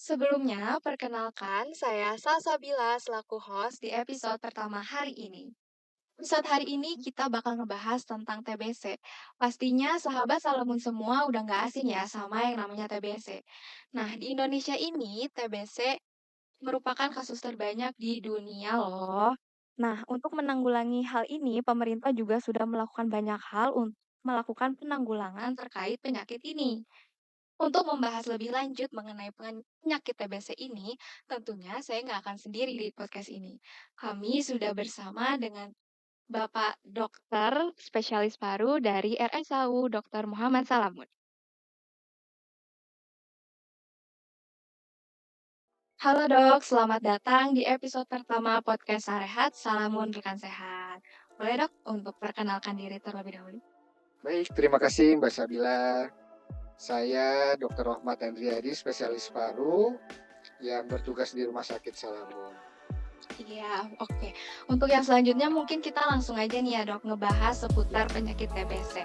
Sebelumnya, perkenalkan saya Salsabila selaku host di episode pertama hari ini. Episode hari ini kita bakal ngebahas tentang TBC. Pastinya sahabat Salamun semua udah nggak asing ya sama yang namanya TBC. Nah, di Indonesia ini TBC merupakan kasus terbanyak di dunia loh. Nah, untuk menanggulangi hal ini, pemerintah juga sudah melakukan banyak hal untuk melakukan penanggulangan terkait penyakit ini. Untuk membahas lebih lanjut mengenai penyakit TBC ini, tentunya saya nggak akan sendiri di podcast ini. Kami sudah bersama dengan Bapak Dokter Spesialis Paru dari RSAU Dr. Muhammad Salamun. Halo dok, selamat datang di episode pertama podcast Sarehat Salamun Rekan Sehat. Boleh dok untuk perkenalkan diri terlebih dahulu? Baik, terima kasih Mbak Sabila. Saya Dr. Rahmat Andriadi, spesialis paru yang bertugas di Rumah Sakit Salamun. Iya, oke. Untuk yang selanjutnya mungkin kita langsung aja nih ya dok, ngebahas seputar penyakit TBC.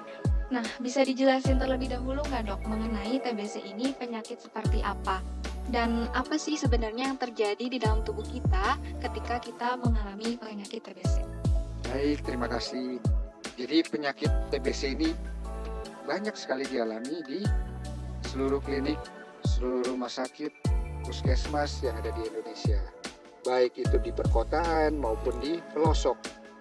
Nah, bisa dijelasin terlebih dahulu nggak dok mengenai TBC ini penyakit seperti apa? Dan apa sih sebenarnya yang terjadi di dalam tubuh kita ketika kita mengalami penyakit TBC? Baik, terima kasih. Jadi penyakit TBC ini banyak sekali dialami di seluruh klinik, seluruh rumah sakit, puskesmas yang ada di Indonesia. Baik itu di perkotaan maupun di pelosok.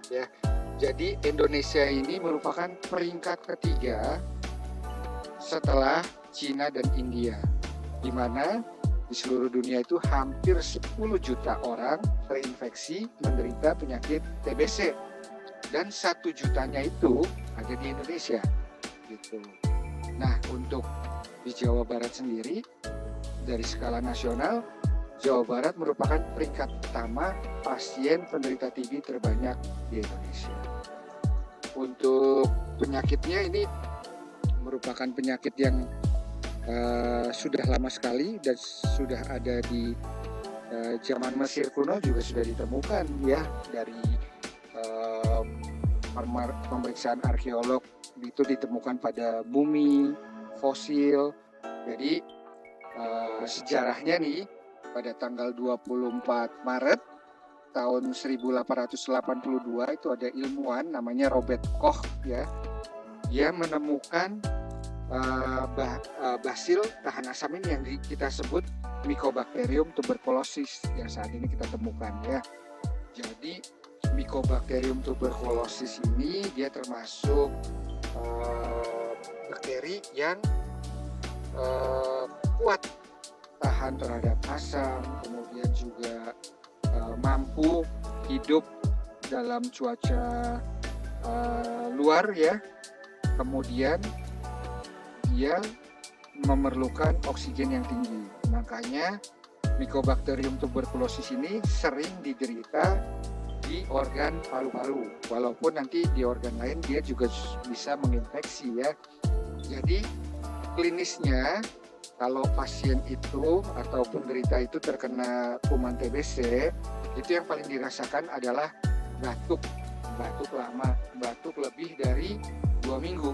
Ya. Jadi Indonesia ini merupakan peringkat ketiga setelah Cina dan India, di mana di seluruh dunia itu hampir 10 juta orang terinfeksi menderita penyakit TBC dan 1 jutanya itu ada di Indonesia gitu. Nah, untuk di Jawa Barat sendiri dari skala nasional, Jawa Barat merupakan peringkat pertama pasien penderita TB terbanyak di Indonesia. Untuk penyakitnya ini merupakan penyakit yang sudah lama sekali dan sudah ada di zaman Mesir kuno juga sudah ditemukan ya dari pemeriksaan arkeolog itu ditemukan pada bumi fosil. Jadi sejarahnya nih pada tanggal 24 Maret tahun 1882 itu ada ilmuwan namanya Robert Koch ya. Dia menemukan basil tahan asam ini yang kita sebut Mycobacterium tuberculosis yang saat ini kita temukan ya. Jadi Mycobacterium tuberculosis ini dia termasuk bakteri yang kuat tahan terhadap asam, kemudian juga mampu hidup dalam cuaca luar ya. Kemudian dia memerlukan oksigen yang tinggi. Makanya Mycobacterium tuberculosis ini sering diderita di organ paru-paru. Walaupun nanti di organ lain dia juga bisa menginfeksi ya. Jadi klinisnya kalau pasien itu atau penderita itu terkena kuman TBC, itu yang paling dirasakan adalah batuk lama, batuk lebih dari 2 minggu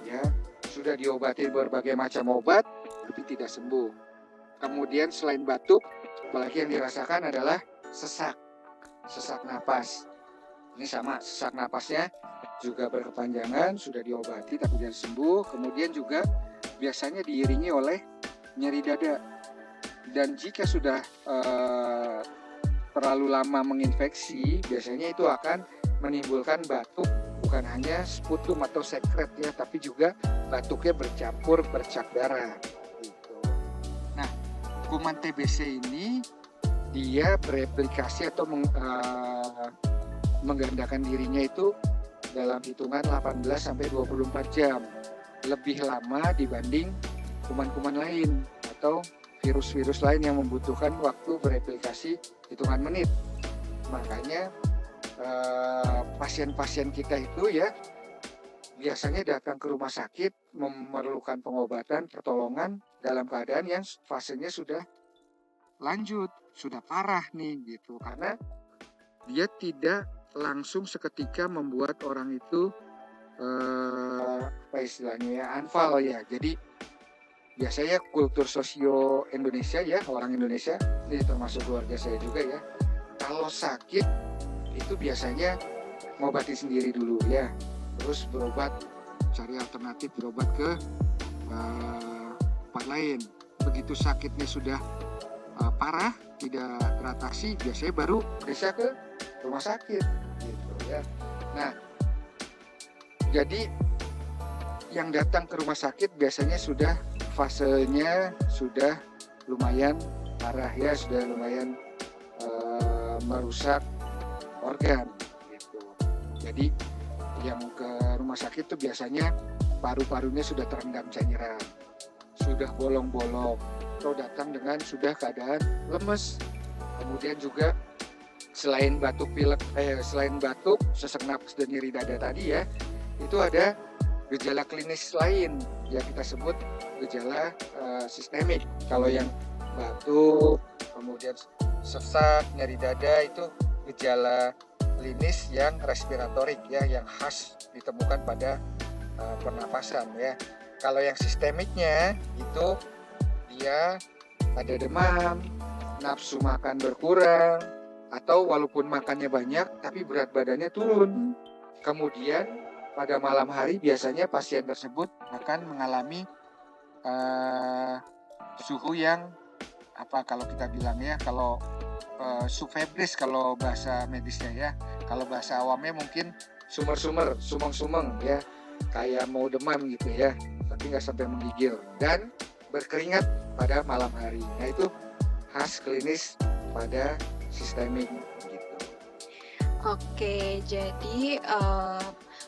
ya. Sudah diobati berbagai macam obat, tapi tidak sembuh. Kemudian selain batuk, apalagi yang dirasakan adalah sesak napas. Ini sama, sesak napasnya juga berkepanjangan, sudah diobati tapi tidak sembuh. Kemudian juga biasanya diiringi oleh nyeri dada. Dan jika sudah terlalu lama menginfeksi, biasanya itu akan menimbulkan batuk, bukan hanya sputum atau sekret ya, tapi juga batuknya bercampur bercak darah gitu. Nah, kuman TBC ini dia bereplikasi atau menggandakan dirinya itu dalam hitungan 18 sampai 24 jam. Lebih lama dibanding kuman-kuman lain atau virus-virus lain yang membutuhkan waktu bereplikasi hitungan menit. Makanya pasien-pasien kita itu ya biasanya datang ke rumah sakit memerlukan pengobatan, pertolongan dalam keadaan yang fasenya sudah lanjut, sudah parah nih gitu. Karena dia tidak langsung seketika membuat orang itu apa istilahnya ya, anfal ya. Jadi biasanya kultur sosio Indonesia ya, orang Indonesia, ini termasuk keluarga saya juga ya, kalau sakit itu biasanya ngobati sendiri dulu ya, terus berobat, cari alternatif berobat ke tempat lain. Begitu sakitnya sudah parah, tidak teratasi, biasanya baru periksa ke rumah sakit gitu ya. Nah, jadi yang datang ke rumah sakit biasanya sudah fasenya sudah lumayan parah ya, sudah lumayan merusak organ gitu. Jadi yang ke rumah sakit itu biasanya paru-parunya sudah terendam cairan, sudah bolong-bolong, atau datang dengan sudah keadaan lemes. Kemudian juga selain batuk pilek, selain batuk, sesak napas dan nyeri dada tadi ya, itu ada gejala klinis lain yang kita sebut gejala sistemik. Kalau yang batuk, kemudian sesak, nyeri dada itu gejala klinis yang respiratorik ya, yang khas ditemukan pada pernapasan ya. Kalau yang sistemiknya itu dia ada demam, nafsu makan berkurang, atau walaupun makannya banyak tapi berat badannya turun. Kemudian pada malam hari biasanya pasien tersebut akan mengalami suhu yang kalau kita bilang ya, kalau subfebris kalau bahasa medisnya ya, kalau bahasa awamnya mungkin sumer-sumer, sumeng-sumeng ya, kayak mau demam gitu ya, tapi nggak sampai menggigil, dan berkeringat pada malam hari. Nah itu khas klinis pada sistemik gitu. Oke, jadi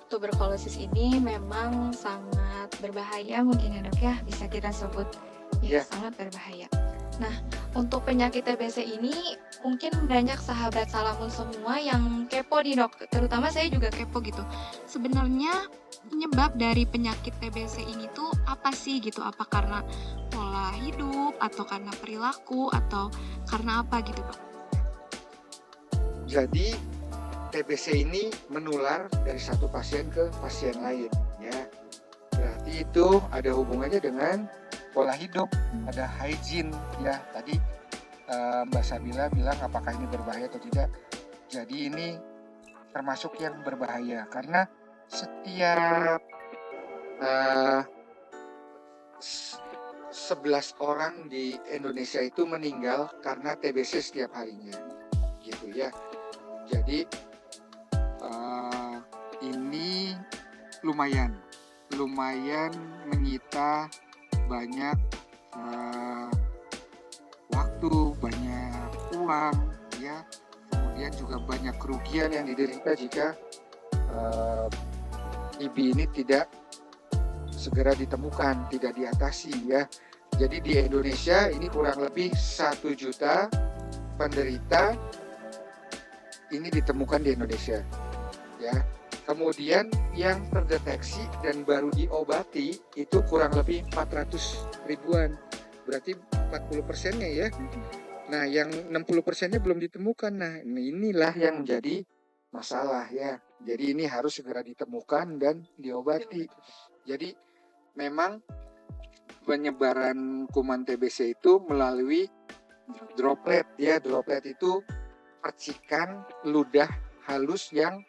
tuberkulosis ini memang sangat berbahaya mungkin ya dok ya, bisa kita sebut ya, sangat berbahaya. Nah, untuk penyakit TBC ini mungkin banyak sahabat Salamun semua yang kepo nih dok, terutama saya juga kepo gitu. Sebenarnya penyebab dari penyakit TBC ini tuh apa sih gitu? Apa karena pola hidup atau karena perilaku atau karena apa gitu dok? Jadi TBC ini menular dari satu pasien ke pasien lain ya. Berarti itu ada hubungannya dengan pola hidup, ada hygiene ya. Tadi Mbak Sabila bilang apakah ini berbahaya atau tidak. Jadi ini termasuk yang berbahaya karena setiap 11 orang di Indonesia itu meninggal karena TBC setiap harinya gitu ya. Jadi ini lumayan menyita banyak waktu, banyak uang ya, kemudian juga banyak kerugian yang diderita jika TB ini tidak segera ditemukan, tidak diatasi ya. Jadi di Indonesia ini kurang lebih 1 juta penderita ini ditemukan di Indonesia ya. Kemudian yang terdeteksi dan baru diobati itu kurang lebih 400 ribuan, berarti 40%-nya ya. Nah yang 60%-nya belum ditemukan. Nah inilah yang menjadi masalah ya. Jadi ini harus segera ditemukan dan diobati. Jadi memang penyebaran kuman TBC itu melalui droplet ya. Droplet itu percikan ludah halus yang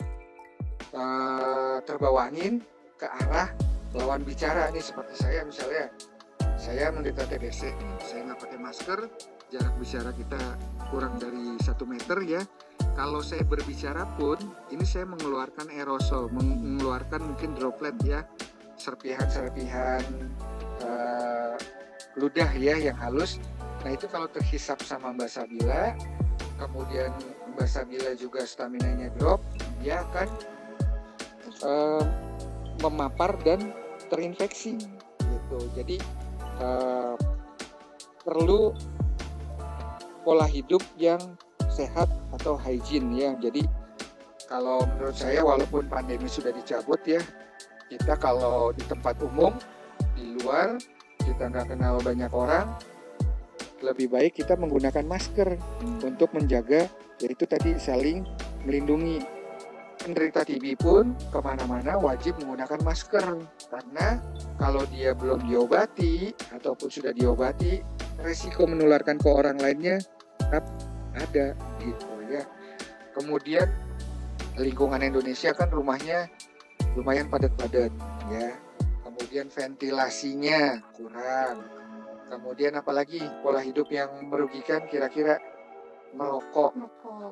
terbawa angin ke arah lawan bicara. Ini seperti saya misalnya, saya menderita TBC, saya nggak pakai masker, jarak bicara kita kurang dari 1 meter ya. Kalau saya berbicara pun, ini saya mengeluarkan aerosol, mengeluarkan mungkin droplet ya, serpihan-serpihan ludah ya yang halus. Nah itu kalau terhisap sama Mbak Sabila, kemudian Mbak Sabila juga staminanya drop, dia akan memapar dan terinfeksi gitu. Jadi perlu pola hidup yang sehat atau hygiene ya. Jadi kalau menurut saya walaupun pandemi sudah dicabut ya, kita kalau di tempat umum, di luar, kita nggak kenal banyak orang, lebih baik kita menggunakan masker untuk menjaga, yaitu tadi saling melindungi. penderita TB pun kemana-mana wajib menggunakan masker, karena kalau dia belum diobati ataupun sudah diobati, resiko menularkan ke orang lainnya tetap ada gitu ya. Kemudian lingkungan Indonesia kan rumahnya lumayan padat-padat ya. Kemudian ventilasinya kurang. Kemudian apalagi pola hidup yang merugikan, kira-kira merokok.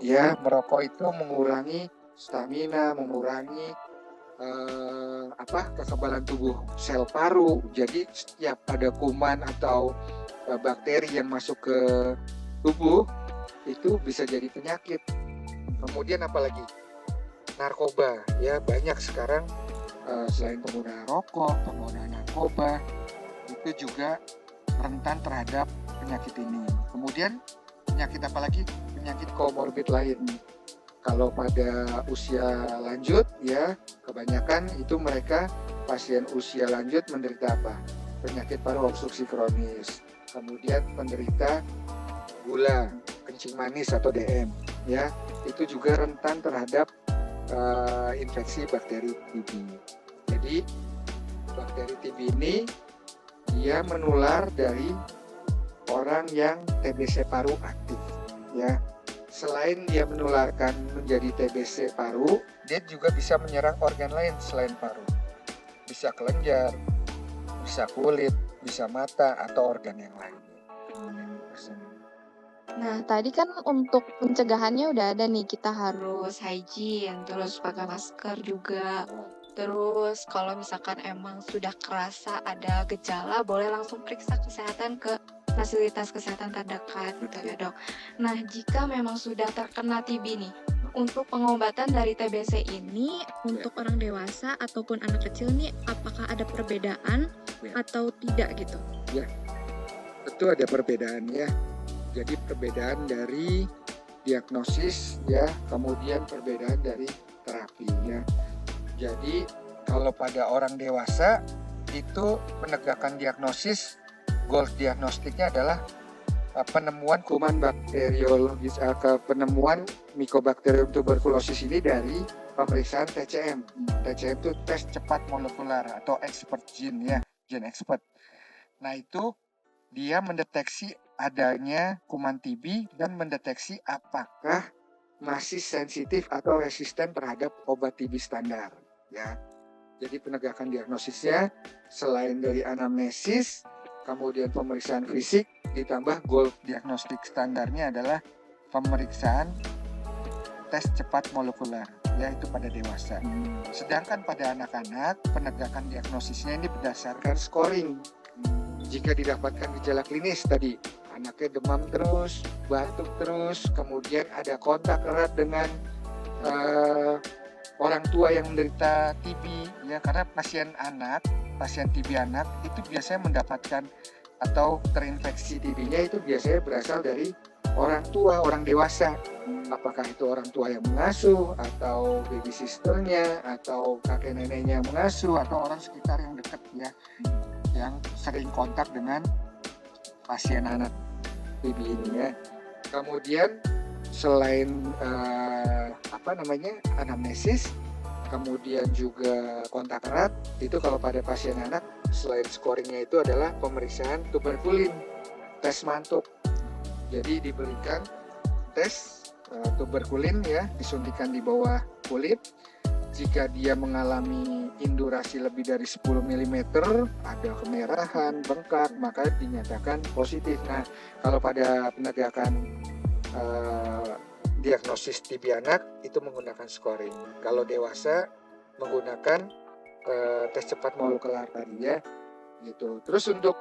Ya, merokok itu mengurangi stamina, mengurangi kekebalan tubuh sel paru. Jadi setiap ada kuman atau bakteri yang masuk ke tubuh itu bisa jadi penyakit. Kemudian apalagi narkoba, ya banyak sekarang selain pengguna rokok, pengguna narkoba itu juga rentan terhadap penyakit ini. Kemudian penyakit apalagi? Penyakit komorbid lain. Kalau pada usia lanjut ya, kebanyakan itu mereka pasien usia lanjut menderita apa? Penyakit paru obstruksi kronis. Kemudian penderita gula, kencing manis atau DM ya, itu juga rentan terhadap infeksi bakteri TB. Jadi bakteri TB ini dia menular dari orang yang TBC paru aktif ya. Selain dia menularkan menjadi TBC paru, dia juga bisa menyerang organ lain selain paru. Bisa kelenjar, bisa kulit, bisa mata, atau organ yang lain. Nah, tadi kan untuk pencegahannya udah ada nih, kita harus hygiene, terus pakai masker juga. Terus kalau misalkan emang sudah kerasa ada gejala, boleh langsung periksa kesehatan ke fasilitas kesehatan terdekat gitu ya dok. Nah, jika memang sudah terkena TB nih, untuk pengobatan dari TBC ini untuk orang dewasa ataupun anak kecil nih, apakah ada perbedaan atau tidak gitu? Ya, tentu ada perbedaan ya. Jadi perbedaan dari diagnosis ya, kemudian perbedaan dari terapi ya. Jadi kalau pada orang dewasa itu penegakan diagnosis, goal diagnostiknya adalah penemuan kuman bakteriologis, penemuan Mycobacterium tuberculosis ini dari pemeriksaan TCM. TCM itu tes cepat molekular atau expert gene ya, gene expert. Nah itu dia mendeteksi adanya kuman TB dan mendeteksi apakah masih sensitif atau resisten terhadap obat TB standar ya. Jadi penegakan diagnosisnya selain dari anamnesis, kemudian pemeriksaan fisik, ditambah goal diagnostik standarnya adalah pemeriksaan tes cepat molekuler, yaitu pada dewasa. Sedangkan pada anak-anak, penegakan diagnosisnya ini berdasarkan scoring. Jika didapatkan gejala klinis tadi, anaknya demam terus, batuk terus, kemudian ada kontak erat dengan orang tua yang menderita TB, ya karena pasien TB anak itu biasanya mendapatkan atau terinfeksi TB-nya itu biasanya berasal dari orang tua, orang dewasa. Apakah itu orang tua yang mengasuh, atau baby sisternya, atau kakek neneknya yang mengasuh, atau orang sekitar yang dekat ya, yang sering kontak dengan pasien anak TB ini ya. Kemudian selain anamnesis, kemudian juga kontak erat, itu kalau pada pasien anak selain scoringnya itu adalah pemeriksaan tuberkulin, tes mantuk. Jadi diberikan tes tuberkulin ya, disuntikan di bawah kulit. Jika dia mengalami indurasi lebih dari 10 mm, ada kemerahan, bengkak, maka dinyatakan positif. Nah, kalau pada penegakan diagnosis TB anak itu menggunakan scoring. Kalau dewasa menggunakan tes cepat molekular tadi ya, gitu. Terus untuk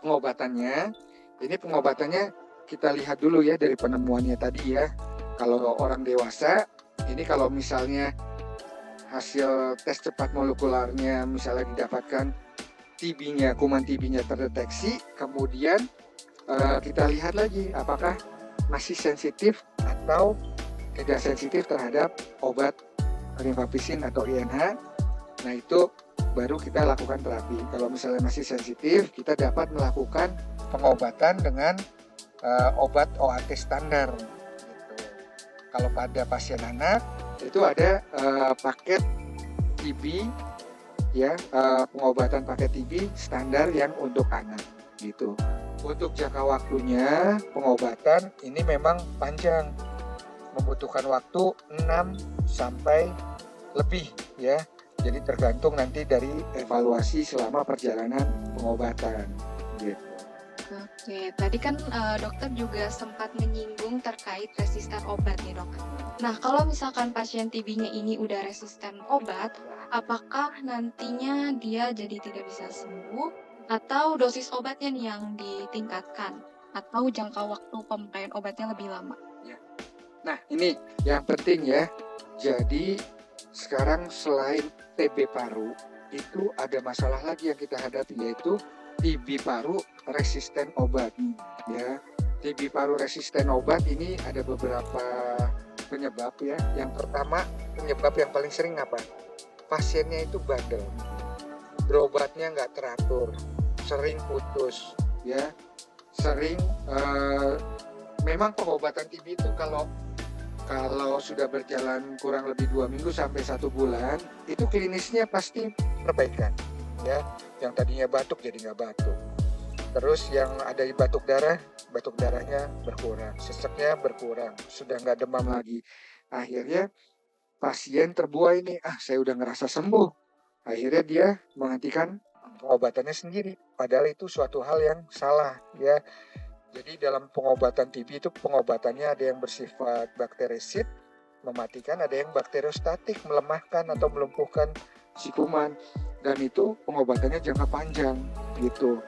pengobatannya, ini pengobatannya kita lihat dulu ya dari penemuannya tadi ya. Kalau orang dewasa, ini kalau misalnya hasil tes cepat molekularnya misalnya didapatkan TB-nya, kuman TB-nya terdeteksi, kemudian kita lihat lagi apakah masih sensitif atau tidak sensitif terhadap obat rifampicin atau INH. Nah itu baru kita lakukan terapi. Kalau misalnya masih sensitif, kita dapat melakukan pengobatan dengan obat OAT standar gitu. Kalau pada pasien anak Itu ada paket TB ya, pengobatan paket TB standar yang untuk anak gitu. Untuk jangka waktunya pengobatan ini memang panjang, membutuhkan waktu 6 sampai lebih ya. Jadi tergantung nanti dari evaluasi selama perjalanan pengobatan gitu. Oke, tadi kan dokter juga sempat menyinggung terkait resisten obat nih dok. Nah, kalau misalkan pasien TB-nya ini udah resisten obat, apakah nantinya dia jadi tidak bisa sembuh atau dosis obatnya nih yang ditingkatkan atau jangka waktu pemakaian obatnya lebih lama? Nah, ini yang penting ya. Jadi sekarang selain TB paru, itu ada masalah lagi yang kita hadapi, yaitu TB paru resisten obat. Ya, TB paru resisten obat ini ada beberapa penyebab ya. Yang pertama, penyebab yang paling sering apa? Pasiennya itu bandel, berobatnya nggak teratur, sering putus, ya, sering. Memang pengobatan TB itu kalau sudah berjalan kurang lebih 2 minggu sampai 1 bulan, itu klinisnya pasti perbaikan, ya. Yang tadinya batuk jadi nggak batuk. Terus yang ada di batuk darahnya berkurang, seseknya berkurang, sudah nggak demam lagi. Akhirnya pasien terbuai nih, saya udah ngerasa sembuh. Akhirnya dia menghentikan pengobatannya sendiri, padahal itu suatu hal yang salah, ya. Jadi dalam pengobatan TB itu pengobatannya ada yang bersifat bakterisid, mematikan, ada yang bakteriostatik, melemahkan atau melumpuhkan si kuman. Dan itu pengobatannya jangka panjang gitu.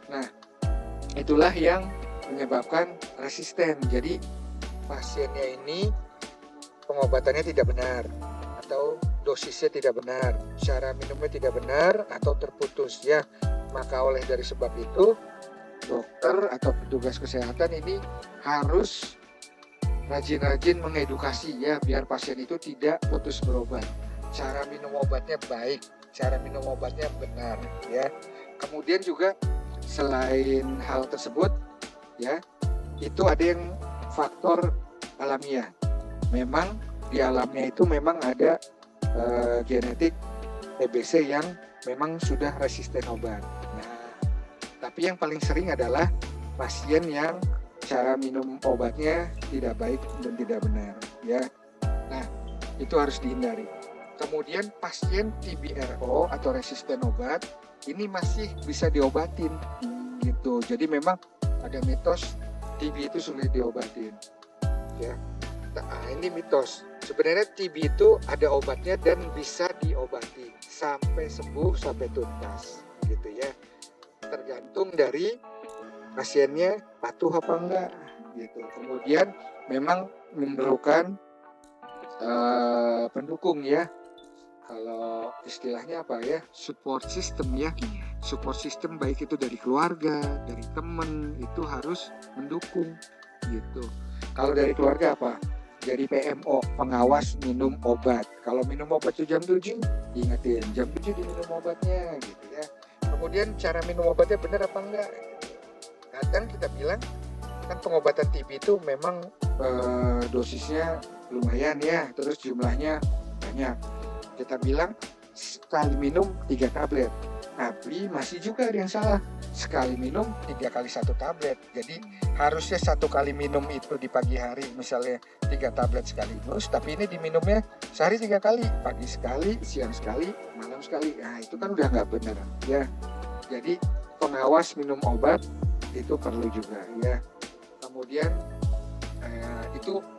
Nah, itulah yang menyebabkan resisten. Jadi pasiennya ini pengobatannya tidak benar atau dosisnya tidak benar, cara minumnya tidak benar atau terputus ya. Maka oleh dari sebab itu dokter atau petugas kesehatan ini harus rajin-rajin mengedukasi ya, biar pasien itu tidak putus berobat. Cara minum obatnya baik, cara minum obatnya benar ya. Kemudian juga selain hal tersebut ya, itu ada yang faktor alamiah. Memang di alamnya itu memang ada genetik TBC yang memang sudah resisten obat. Tapi yang paling sering adalah pasien yang cara minum obatnya tidak baik dan tidak benar ya. Nah, itu harus dihindari. Kemudian pasien TBRO atau resisten obat ini masih bisa diobatin gitu. Jadi memang ada mitos TB itu sulit diobatin ya. Nah, ini mitos. Sebenarnya TB itu ada obatnya dan bisa diobati sampai sembuh, sampai tuntas gitu ya. Tergantung dari pasiennya patuh apa enggak gitu. Kemudian memang memerlukan pendukung ya. Kalau istilahnya apa ya, support system ya. Support system baik itu dari keluarga, dari teman, itu harus mendukung gitu. Kalau dari keluarga apa? Dari PMO, pengawas minum obat. Kalau minum obat itu jam 7, diingetin jam 7 diminum obatnya gitu ya. Kemudian cara minum obatnya benar apa enggak? Kadang kita bilang kan pengobatan TB itu memang dosisnya lumayan ya, terus jumlahnya banyak. Kita bilang sekali minum 3 tablet. Tapi masih juga ada yang salah. Sekali minum 3 kali 1 tablet. Jadi harusnya 1 kali minum itu di pagi hari, misalnya 3 tablet sekaligus. Tapi ini diminumnya sehari 3 kali. Pagi sekali, siang sekali, malam sekali. Nah itu kan udah nggak benar ya. Jadi pengawas minum obat itu perlu juga ya. Kemudian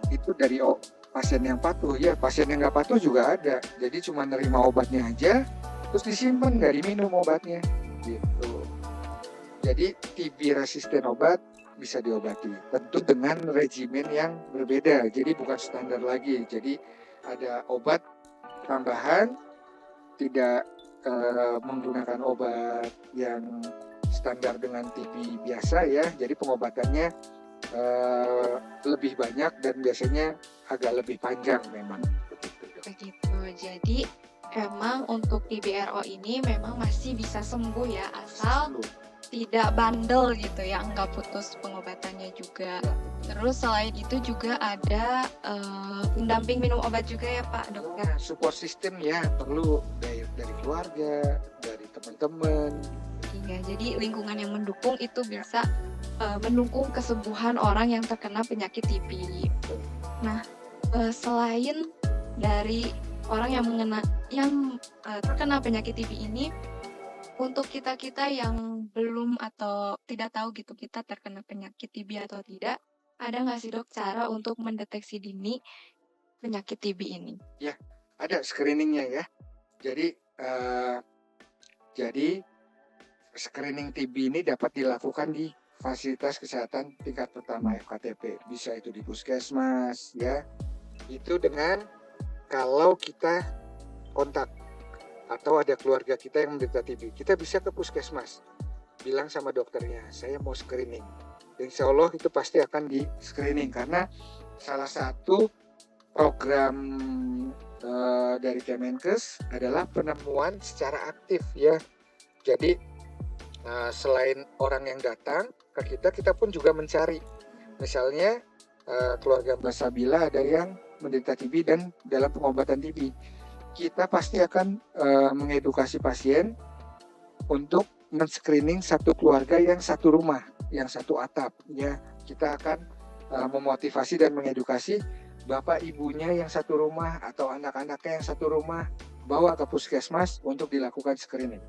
itu dari pasien yang patuh ya. Pasien yang nggak patuh juga ada. Jadi cuma nerima obatnya aja, terus disimpan nggak diminum obatnya gitu. Jadi TB resisten obat bisa diobati, tentu dengan regimen yang berbeda. Jadi bukan standar lagi. Jadi ada obat tambahan, tidak menggunakan obat yang standar dengan TB biasa ya. Jadi pengobatannya lebih banyak dan biasanya agak lebih panjang memang. Begitu. Jadi emang untuk TBRO ini memang masih bisa sembuh ya, asal tidak bandel gitu ya, nggak putus pengobatannya juga. Terus selain itu juga ada pendamping minum obat juga ya Pak Dokter. Nah, support system ya perlu dari keluarga, dari teman-teman. Iya, jadi lingkungan yang mendukung itu bisa mendukung kesembuhan orang yang terkena penyakit TB. Nah, selain dari orang yang terkena penyakit TB ini, untuk kita-kita yang belum atau tidak tahu gitu kita terkena penyakit TB atau tidak, ada nggak sih Dok cara untuk mendeteksi dini penyakit TB ini? Ya, ada screeningnya ya. Jadi screening TB ini dapat dilakukan di fasilitas kesehatan tingkat pertama FKTP. Bisa itu di puskesmas ya. Itu dengan kalau kita kontak atau ada keluarga kita yang menderita TB, kita bisa ke puskesmas, bilang sama dokternya, saya mau screening. Insya Allah itu pasti akan di screening karena salah satu program dari Kemenkes adalah penemuan secara aktif ya. Jadi selain orang yang datang ke kita, kita pun juga mencari. Misalnya keluarga Mbak Sabila ada yang menderita TB dan dalam pengobatan TB. Kita pasti akan mengedukasi pasien untuk men-screening satu keluarga yang satu rumah, yang satu atap. Ya, kita akan memotivasi dan mengedukasi bapak ibunya yang satu rumah atau anak-anaknya yang satu rumah, bawa ke puskesmas untuk dilakukan screening.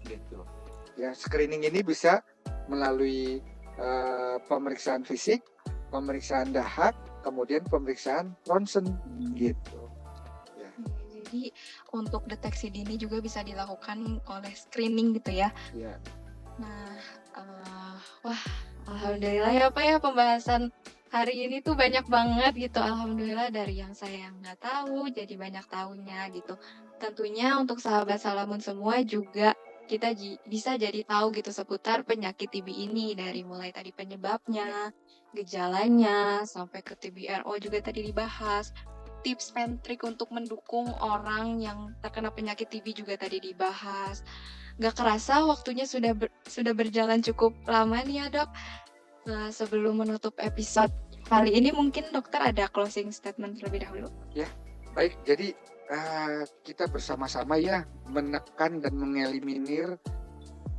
Gitu. Ya, screening ini bisa melalui pemeriksaan fisik, pemeriksaan dahak, kemudian pemeriksaan ronsen gitu. Jadi untuk deteksi dini juga bisa dilakukan oleh screening gitu ya. Ya. Nah, wah, alhamdulillah ya Pak ya pembahasan hari ini tuh banyak banget gitu. Alhamdulillah dari yang saya nggak tahu jadi banyak tahunya gitu. Tentunya untuk sahabat Salamun semua juga kita bisa jadi tahu gitu seputar penyakit TB ini dari mulai tadi penyebabnya, gejalanya, sampai ke TBRO juga tadi dibahas. Tips and trik untuk mendukung orang yang terkena penyakit TB juga tadi dibahas. Gak kerasa waktunya sudah berjalan cukup lama nih ya Dok. Sebelum menutup episode kali ini mungkin dokter ada closing statement terlebih dahulu. Ya, baik. Jadi kita bersama-sama ya menekan dan mengeliminir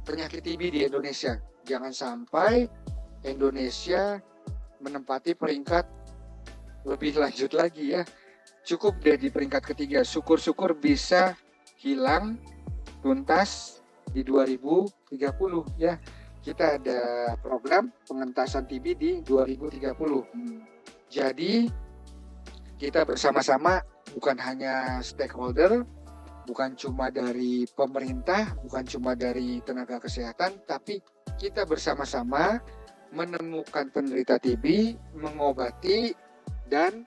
penyakit TB di Indonesia. Jangan sampai Indonesia menempati peringkat lebih lanjut lagi ya. Cukup deh di peringkat ketiga. Syukur-syukur bisa hilang tuntas di 2030 ya. Kita ada program pengentasan TB di 2030. Jadi kita bersama-sama bukan hanya stakeholder, bukan cuma dari pemerintah, bukan cuma dari tenaga kesehatan, tapi kita bersama-sama menemukan penderita TB, mengobati dan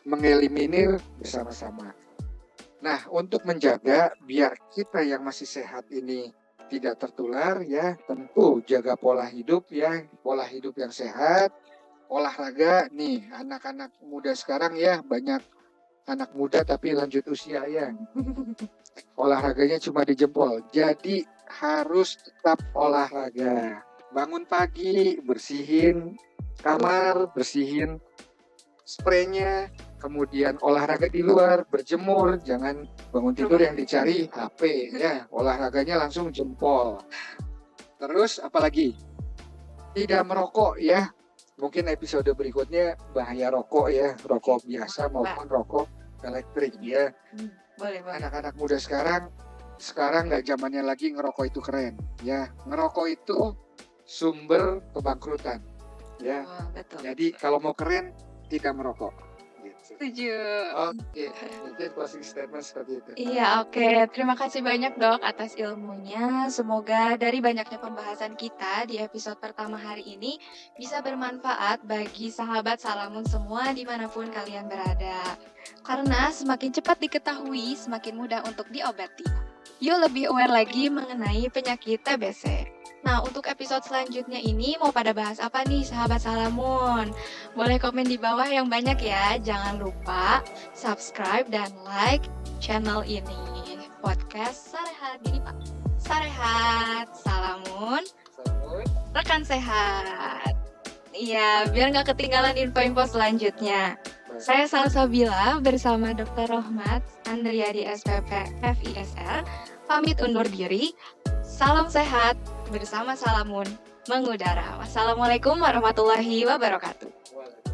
mengeliminir bersama-sama. Nah, untuk menjaga biar kita yang masih sehat ini tidak tertular ya, tentu jaga pola hidup ya, pola hidup yang sehat, olahraga nih, anak-anak muda sekarang ya, banyak anak muda tapi lanjut usia ya. Olahraganya cuma di jempol. Jadi harus tetap olahraga. Bangun pagi, bersihin kamar, bersihin spraynya, kemudian olahraga di luar, berjemur, jangan bangun tidur yang dicari HP ya, olahraganya langsung jempol. Terus apalagi? Tidak merokok ya. Mungkin episode berikutnya bahaya rokok ya, rokok biasa maupun rokok elektrik ya. Boleh. Anak-anak muda sekarang nggak zamannya lagi ngerokok itu keren ya. Ngerokok itu sumber kebangkrutan ya. Betul. Jadi kalau mau keren tidak merokok. Gitu. Setuju. Oke, mungkin closing statement seperti itu. Iya, oke. Terima kasih banyak Dok atas ilmunya. Semoga dari banyaknya pembahasan kita di episode pertama hari ini bisa bermanfaat bagi sahabat Salamun semua dimanapun kalian berada. Karena semakin cepat diketahui, semakin mudah untuk diobati. Yuk lebih aware lagi mengenai penyakit TBC. Nah, untuk episode selanjutnya ini mau pada bahas apa nih sahabat Salamun? Boleh komen di bawah yang banyak ya. Jangan lupa subscribe dan like channel ini. Podcast Sarehat. Gini Pak. Sarehat. Salamun. Assalamualaikum. rekan sehat. Iya, biar nggak ketinggalan info-info selanjutnya. Saya Salsabila bersama Dr. Rohmat Andriadi SPP FISR pamit undur diri. Salam sehat bersama Salamun mengudara. Wassalamualaikum warahmatullahi wabarakatuh.